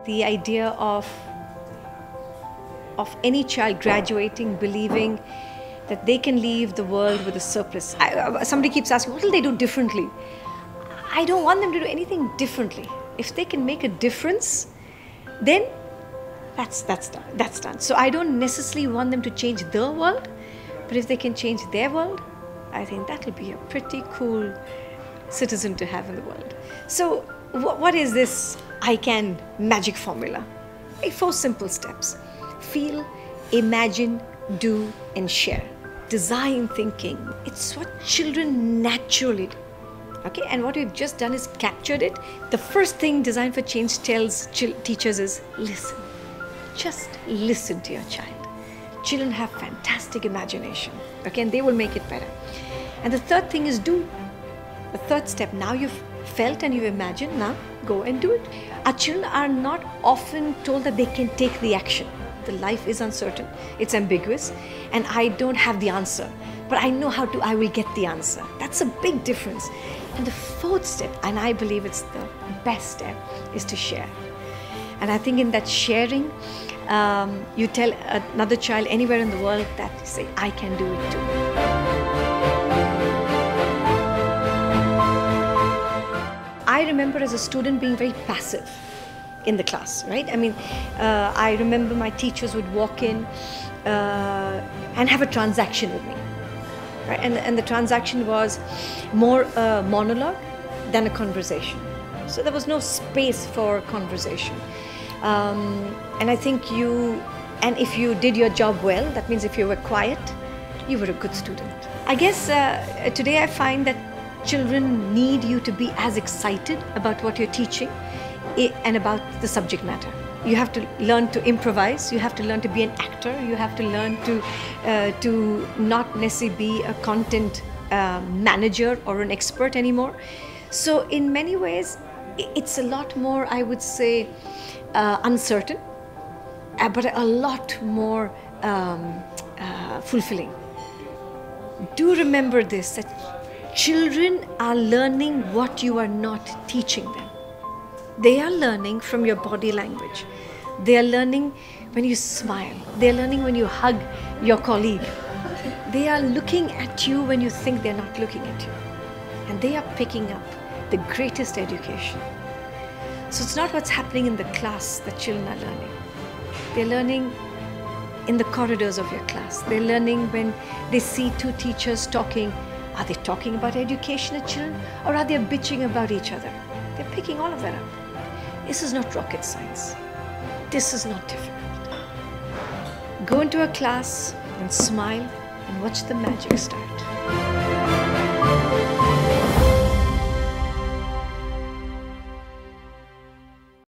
the idea of any child graduating believing that they can leave the world with a surplus. Somebody keeps asking, what will they do differently? I don't want them to do anything differently. If they can make a difference, then that's done. So I don't necessarily want them to change the world, but if they can change their world, I think that'll be a pretty cool citizen to have in the world. So what is this I can magic formula? 4 simple steps. Feel, imagine, do, and share. Design thinking. It's what children naturally do. Okay, and what we've just done is captured it. The first thing Design for Change tells teachers is listen. Just listen to your child. Children have fantastic imagination, okay, and they will make it better. And the third thing is do. The third step, now you've felt and you've imagined, now go and do it. Our children are not often told that they can take the action. The life is uncertain, it's ambiguous, and I don't have the answer, but I know I will get the answer. That's a big difference. And the fourth step, and I believe it's the best step, is to share. And I think in that sharing, you tell another child anywhere in the world that you say, I can do it too. I remember as a student being very passive in the class, right? I mean, I remember my teachers would walk in and have a transaction with me, right? And the transaction was more a monologue than a conversation. So there was no space for conversation. And I think if you did your job well, that means if you were quiet, you were a good student. I guess today I find that children need you to be as excited about what you're teaching and about the subject matter. You have to learn to improvise, you have to learn to be an actor, you have to learn to not necessarily be a content manager or an expert anymore. So in many ways, it's a lot more, I would say, uncertain, but a lot more fulfilling. Do remember this, that children are learning what you are not teaching them. They are learning from your body language. They are learning when you smile. They are learning when you hug your colleague. They are looking at you when you think they're not looking at you. And they are picking up the greatest education. So it's not what's happening in the class that children are learning. They're learning in the corridors of your class. They're learning when they see 2 teachers talking. Are they talking about education at children, or are they bitching about each other? They're picking all of that up. This is not rocket science. This is not difficult. Go into a class and smile and watch the magic start.